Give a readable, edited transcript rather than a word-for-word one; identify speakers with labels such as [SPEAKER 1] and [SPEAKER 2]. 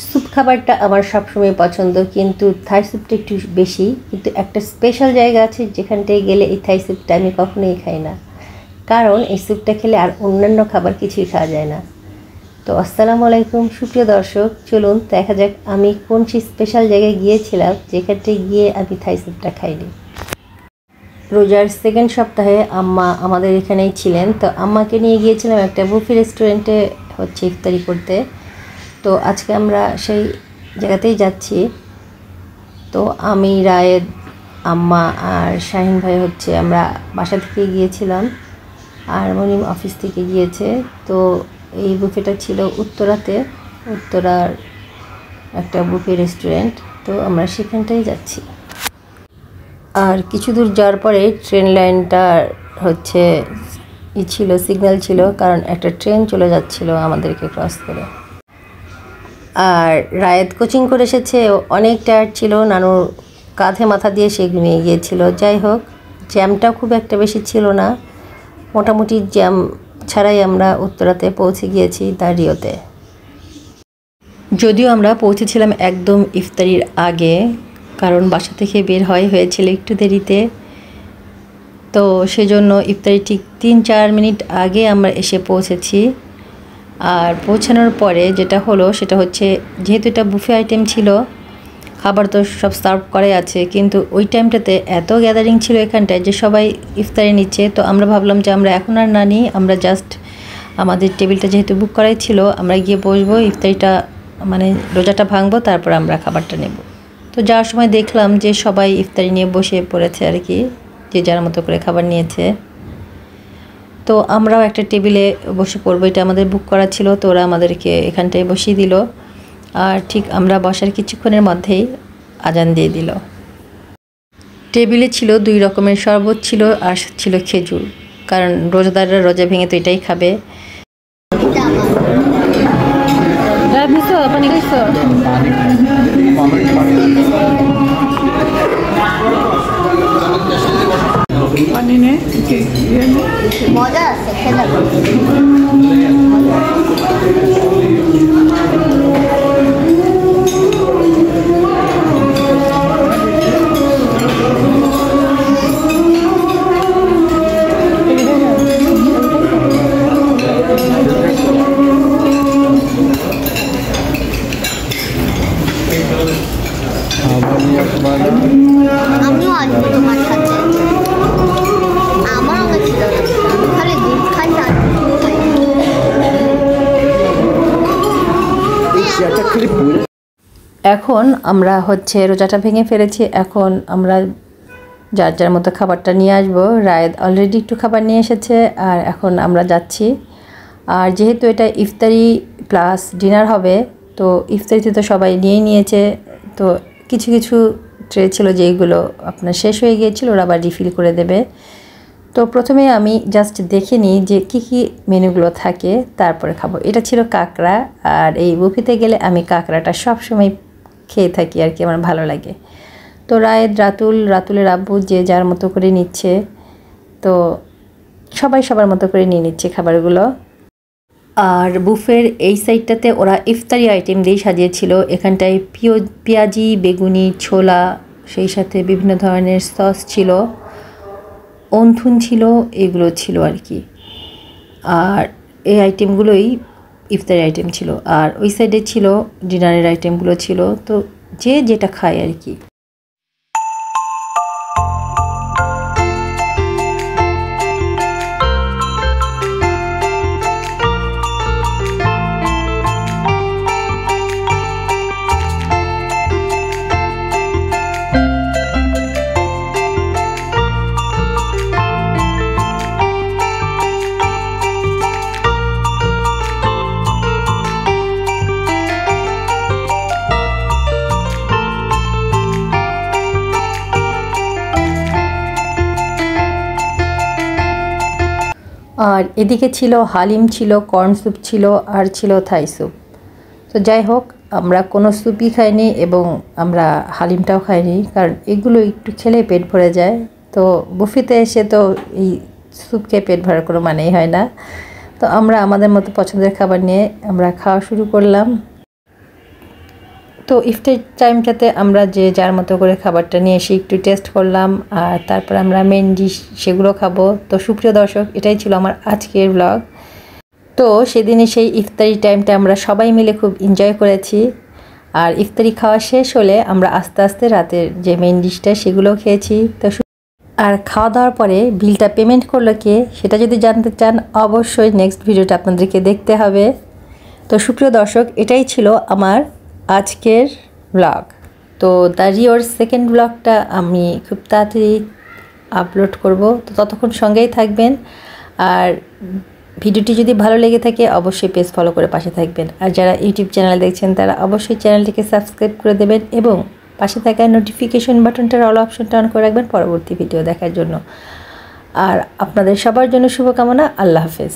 [SPEAKER 1] Soup খাবারটা আমার সবসময় পছন্দ, কিন্তু থাই স্যুপটা একটু বেশি। কিন্তু একটা স্পেশাল জায়গা আছে যেখানটায় গেলে এই থাই স্যুপটা আমি কখনোই খাই না, কারণ এই স্যুপটা খেলে আর অন্যান্য খাবার কিছুই খাওয়া যায় না। তো আসসালামু আলাইকুম সুপ্রিয় দর্শক, চলুন দেখা যাক আমি কোন সেই স্পেশাল জায়গায় গিয়েছিলাম যেখানটায় গিয়ে আমি থাই স্যুপটা খাইনি। রোজার সেকেন্ড সপ্তাহে আম্মা আমাদের এখানেই ছিলেন, তো আম্মাকে নিয়ে গিয়েছিলাম একটা বুফে রেস্টুরেন্টে ইফতারি করতে। তো আজকে আমরা সেই জায়গাতেই যাচ্ছি। তো আমি, রায়েদ, আম্মা আর শাহিন ভাই আমরা বাসা থেকে গিয়েছিলাম, আর মনিম অফিস থেকে গিয়েছে। তো এই বুফেটা ছিল উত্তরার একটা বুফে রেস্টুরেন্ট, তো আমরা সেখানটাই যাচ্ছি। আর কিছু দূর যাওয়ার পরে ট্রেন লাইনটা সিগন্যাল ছিল, কারণ একটা ট্রেন চলে যাচ্ছিল আমাদেরকে ক্রস করে। আর রায়েত কোচিং করে এসেছে, অনেক টায়ার্ড ছিল, নানুর কাঁধে মাথা দিয়ে সে ঘুমিয়ে গিয়েছিল। যাই হোক, জ্যামটা খুব একটা বেশি ছিল না, মোটামুটি জ্যাম ছাড়াই আমরা উত্তরাতে পৌঁছে গিয়েছি দাঁড়িয়েতে। যদিও আমরা পৌঁছেছিলাম একদম ইফতারির আগে, কারণ বাসা থেকে বের হয়েছিল একটু দেরিতে। তো সেজন্য ইফতারি ঠিক 3-4 মিনিট আগে আমরা এসে পৌঁছেছি। আর পৌঁছানোর পরে সেটা হচ্ছে যেহেতু এটা বুফে আইটেম ছিল, খাবার তো সব সার্ভ করাই আছে, কিন্তু ওই টাইমটাতে এত গ্যাদারিং ছিল এখানটায় যে সবাই ইফতারি নিচ্ছে। তো আমরা ভাবলাম যে আমরা এখন আর না নিই, আমরা জাস্ট আমাদের টেবিলটা যেহেতু বুক করাই ছিল, আমরা গিয়ে বসবো, ইফতারিটা রোজাটা ভাঙবো, তারপর আমরা খাবারটা নেব। তো যাওয়ার সময় দেখলাম যে সবাই ইফতারি নিয়ে বসে পড়েছে আর কি, যে যার মতো করে খাবার নিয়েছে। তো আমরাও একটা টেবিলে বসে পড়বো, এটা আমাদের বুক করা ছিল। তো ওরা আমাদেরকে এখানটায় বসিয়ে দিল, আর ঠিক আমরা বসার কিছুক্ষণের মধ্যেই আজান দিয়ে দিল। টেবিলে ছিল 2 রকমের শরবত ছিল, আর ছিল খেজুর, কারণ রোজাদাররা রোজা ভেঙে তো এটাই খাবে।
[SPEAKER 2] মজা আছে খেলা। আমিও আসবো তোমার সাথে। আমার অনেক ছিল খালি দুধ খাই আর
[SPEAKER 1] এখন আমরা রোজাটা ভেঙে ফেলেছি। এখন আমরা যার যার মতো খাবারটা নিয়ে আসবো। রায়েদ অলরেডি একটু খাবার নিয়ে এসেছে, আর এখন আমরা যাচ্ছি। আর যেহেতু এটা ইফতারি প্লাস ডিনার হবে, তো ইফতারিতে তো সবাই নিয়েই নিয়েছে। তো কিছু কিছু ট্রে ছিল যেগুলো আপনার শেষ হয়ে গিয়েছিল, ওরা আবার রিফিল করে দেবে। তো প্রথমে আমি জাস্ট দেখে নিই যে কী কী মেনুগুলো থাকে, তারপরে খাবো। এটা ছিল কাঁকড়া, আর এই বুফেতে গেলে আমি কাঁকড়াটা সবসময় খেয়ে থাকি আর কি, আমার ভালো লাগে। তো রায়েদ, রাতুলের আব্বু যে যার মতো করে নিচ্ছে, তো সবাই সবার মতো করে নিয়ে নিচ্ছে খাবারগুলো। আর বুফের এই সাইডটাতে ওরা ইফতারি আইটেম দিয়ে সাজিয়েছিল। এখানটায় পেঁয়াজি, বেগুনি, ছোলা, সেই সাথে বিভিন্ন ধরনের সস ছিল, অন্থুন ছিল, এগুলো ছিল আর কি। আর এই আইটেমগুলোই ইফতারি আইটেম ছিল, আর ওই সাইডে ছিল ডিনারের আইটেমগুলো ছিল। তো যে যেটা খায় আর কি। আর এদিকে ছিল হালিম, ছিল কর্ন স্যুপ ছিল, আর ছিল থাই স্যুপ। তো যাই হোক, আমরা কোনো স্যুপই খাইনি এবং আমরা হালিমটাও খাইনি, কারণ এগুলো একটু খেলে পেট ভরে যায়। তো বুফেতে এসে তো এই স্যুপ খেয়ে পেট ভরার কোনো মানেই হয় না। তো আমরা আমাদের মতো পছন্দের খাবার নিয়ে আমরা খাওয়া শুরু করলাম। তো ইফতার টাইমটাতে আমরা যে যার মতো করে খাবারটা নিয়ে এসে একটু টেস্ট করলাম, আর তারপর আমরা মেন ডিশ সেগুলো খাবো। তো সুপ্রিয় দর্শক, এটাই ছিল আমার আজকের ব্লগ। তো সেদিনে সেই ইফতারি টাইমটা আমরা সবাই মিলে খুব এনজয় করেছি। আর ইফতারি খাওয়া শেষ হলে আমরা আস্তে আস্তে রাতের যে মেন ডিশটা সেগুলোও খেয়েছি। তো আর খাওয়া দাওয়ার পরে বিলটা পেমেন্ট করলো কে, সেটা যদি জানতে চান অবশ্যই নেক্সট ভিডিওটা আপনাদেরকে দেখতে হবে। তো সুপ্রিয় দর্শক, এটাই ছিল আমার আজকের ব্লগ। তো দ্য রিওর সেকেন্ড ব্লগটা আমি খুব তাড়াতাড়ি আপলোড করব। তো ততক্ষণ সঙ্গেই থাকবেন। আর ভিডিওটি যদি ভালো লেগে থাকে অবশ্যই পেজ ফলো করে পাশে থাকবেন। আর যারা ইউটিউব চ্যানেল দেখছেন তারা অবশ্যই চ্যানেলটিকে সাবস্ক্রাইব করে দেবেন এবং পাশে থাকা নোটিফিকেশন বাটনটার অল অপশনটা অন করে রাখবেন পরবর্তী ভিডিও দেখার জন্য। আর আপনাদের সবার জন্য শুভকামনা। আল্লাহ হাফেজ।